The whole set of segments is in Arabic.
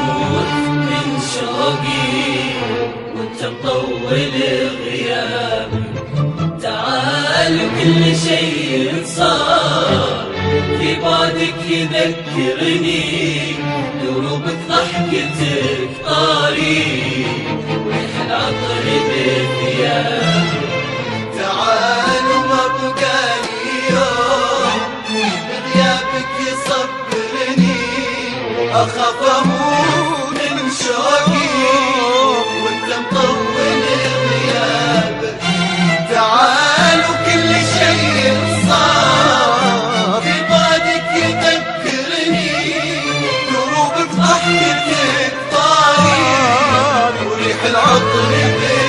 اموت من شوقي وانت مطول غيابي. تعال وكل شيء صار في بعدك يذكرني، دروبك ضحكتك طاري وريح العطر بالثياب. تعال وما بقالي يوم بغيابك يصبرني، أخاف أموت من شوقي وانت مطول غيابك. تعال وكل شيء صار في بعدك يذكرني، دروبك ضحكتك طاري وريح العطر بثيابك.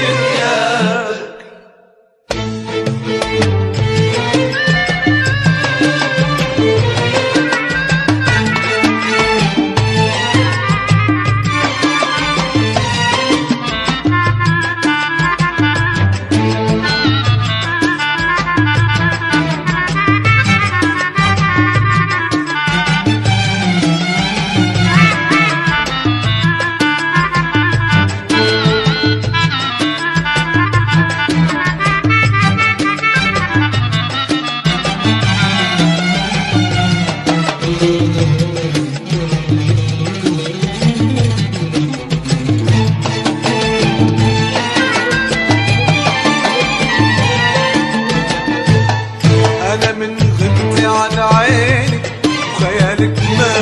أنا من غبتي عن عينك وخيالك ما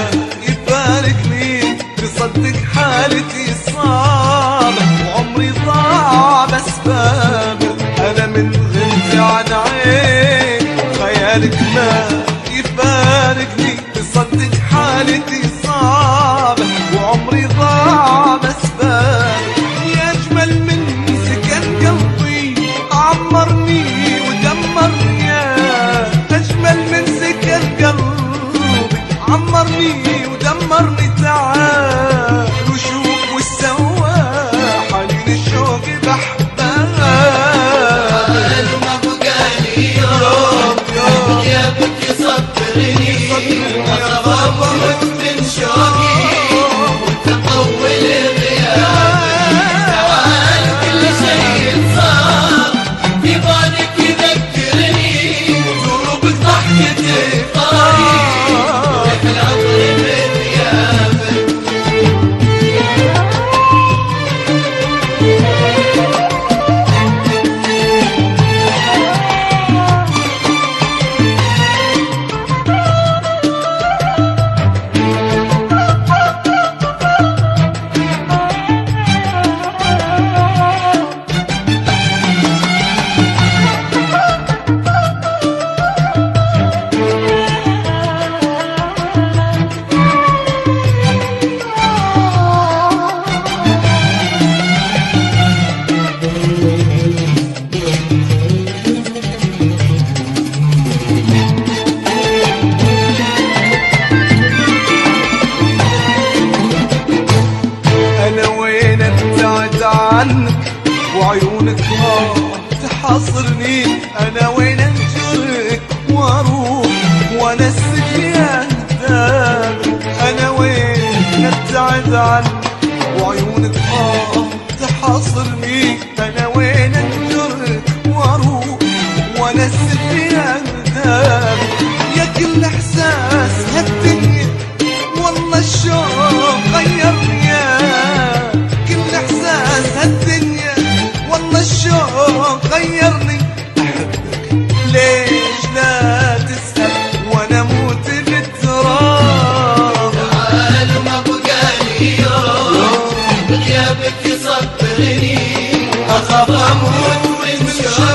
يفارقني، بصدق حالتي صعبة وعمري ضاع بأسبابك. أنا من غبتي عن عينك وخيالك ما يفارقني، بصدق حالتي صعبة وعمري ضاع بأسبابك. يا أجمل من سكن قلبي عمرني ودمرني، أجمل من سكن قلبي عمرني ودمرني. تعال وشوف وش سوى حنين الشوق بأحبابك. تعال وما بقالي يوم بغيابك يصبرني، أخاف أموت من شوقي وانت مطول غيابك. تعال وكل شيء صار في بعدك يذكرني، دروبك ضحكتك طاري وريح العطر بثيابك. أنا وين ابتعد عنك وعيونك تحاصرني، أنا وين انجرك واروح وانسك يا هدابك. أنا وين ابتعد عنك وعيونك تحاصرني، أنا وين انجرك واروح وانسك يا هدابك. يا كل احساس هالدنيا والله الشوق غيرني، كل احساس هالدنيا والله الشوق غيرني. احبك ليش لا تسأل وانا اموت بالتراب. تعال وما بقالي يوم بغيابك يصبرني، أخاف أموت من شوقي